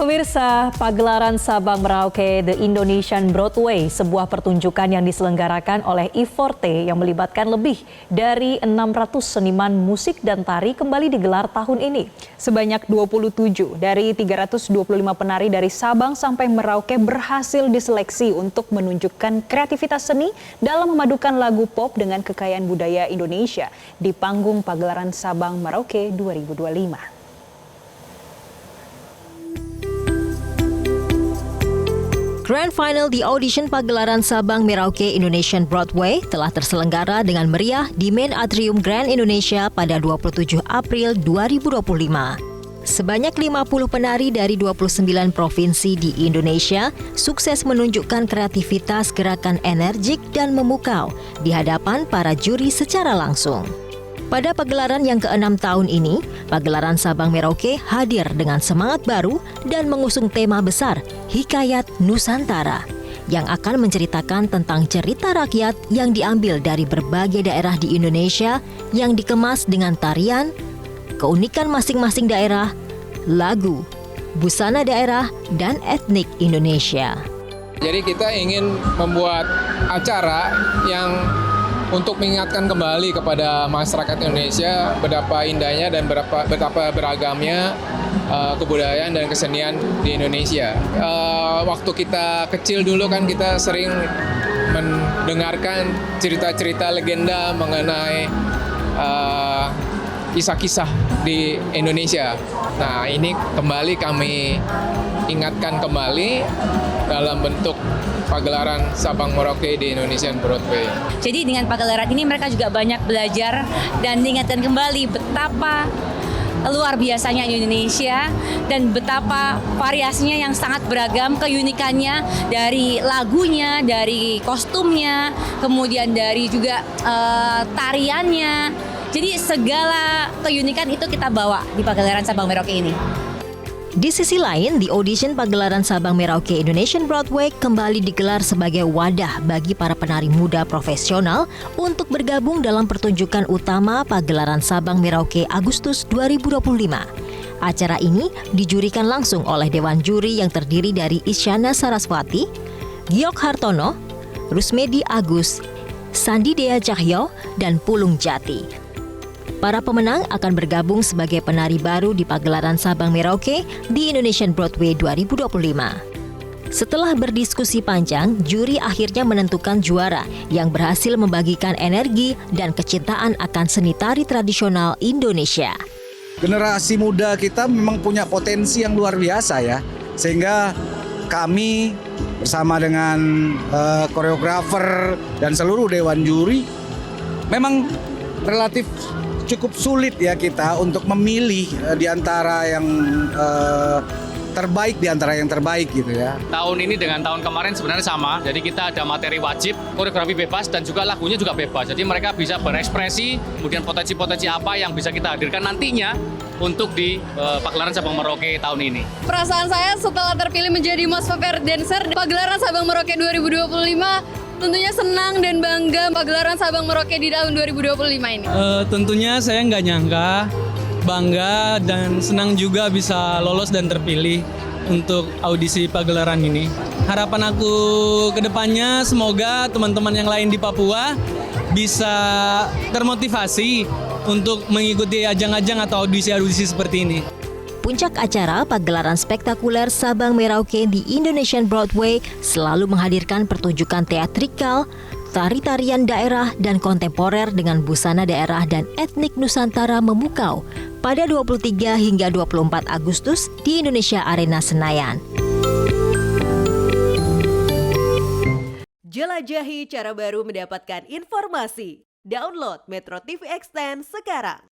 Pemirsa, pagelaran Sabang Merauke The Indonesian Broadway, sebuah pertunjukan yang diselenggarakan oleh I4T yang melibatkan lebih dari 600 seniman musik dan tari kembali digelar tahun ini. Sebanyak 27 dari 325 penari dari Sabang sampai Merauke berhasil diseleksi untuk menunjukkan kreativitas seni dalam memadukan lagu pop dengan kekayaan budaya Indonesia di panggung pagelaran Sabang Merauke 2025. Grand Final di audition pagelaran Sabang Merauke Indonesian Broadway telah terselenggara dengan meriah di Main Atrium Grand Indonesia pada 27 April 2025. Sebanyak 50 penari dari 29 provinsi di Indonesia sukses menunjukkan kreativitas gerakan energik dan memukau di hadapan para juri secara langsung. Pada pagelaran yang ke-6 tahun ini, pagelaran Sabang Merauke hadir dengan semangat baru dan mengusung tema besar Hikayat Nusantara yang akan menceritakan tentang cerita rakyat yang diambil dari berbagai daerah di Indonesia yang dikemas dengan tarian, keunikan masing-masing daerah, lagu, busana daerah, dan etnik Indonesia. Jadi kita ingin membuat acara yang untuk mengingatkan kembali kepada masyarakat Indonesia betapa indahnya dan betapa beragamnya kebudayaan dan kesenian di Indonesia. Waktu kita kecil dulu kan kita sering mendengarkan cerita-cerita legenda mengenai kisah-kisah di Indonesia. Nah, ini kembali kami ingatkan kembali dalam bentuk pagelaran Sabang Merauke di Indonesian Broadway. Jadi dengan pagelaran ini mereka juga banyak belajar dan diingatkan kembali betapa luar biasanya Indonesia dan betapa variasinya yang sangat beragam, keunikannya dari lagunya, dari kostumnya, kemudian dari juga tariannya. Jadi segala keunikan itu kita bawa di pagelaran Sabang Merauke ini. Di sisi lain, di audition pagelaran Sabang Merauke Indonesian Broadway kembali digelar sebagai wadah bagi para penari muda profesional untuk bergabung dalam pertunjukan utama pagelaran Sabang Merauke Agustus 2025. Acara ini dijurikan langsung oleh Dewan Juri yang terdiri dari Isyana Saraswati, Giok Hartono, Rusmedi Agus, Sandi Dea Cahyo, dan Pulung Jati. Para pemenang akan bergabung sebagai penari baru di pagelaran Sabang Merauke di Indonesian Broadway 2025. Setelah berdiskusi panjang, juri akhirnya menentukan juara yang berhasil membagikan energi dan kecintaan akan seni tari tradisional Indonesia. Generasi muda kita memang punya potensi yang luar biasa ya, sehingga kami bersama dengan koreografer dan seluruh dewan juri memang relatif cukup sulit ya kita untuk memilih di antara yang terbaik di antara yang terbaik gitu ya. Tahun ini dengan tahun kemarin sebenarnya sama, jadi kita ada materi wajib, koreografi bebas dan juga lagunya juga bebas. Jadi mereka bisa berekspresi, kemudian potensi-potensi apa yang bisa kita hadirkan nantinya untuk di pagelaran Sabang Merauke tahun ini. Perasaan saya setelah terpilih menjadi Most Favored Dancer di pagelaran Sabang Merauke 2025 tentunya senang dan bangga pagelaran Sabang Merauke di tahun 2025 ini. Tentunya saya nggak nyangka, bangga dan senang juga bisa lolos dan terpilih untuk audisi pagelaran ini. Harapan aku ke depannya semoga teman-teman yang lain di Papua bisa termotivasi untuk mengikuti ajang-ajang atau audisi-audisi seperti ini. Puncak acara pagelaran spektakuler Sabang Merauke di Indonesian Broadway selalu menghadirkan pertunjukan teatrikal, tari-tarian daerah dan kontemporer dengan busana daerah dan etnik Nusantara memukau pada 23 hingga 24 Agustus di Indonesia Arena Senayan. Jelajahi cara baru mendapatkan informasi. Download Metro TV Extend sekarang.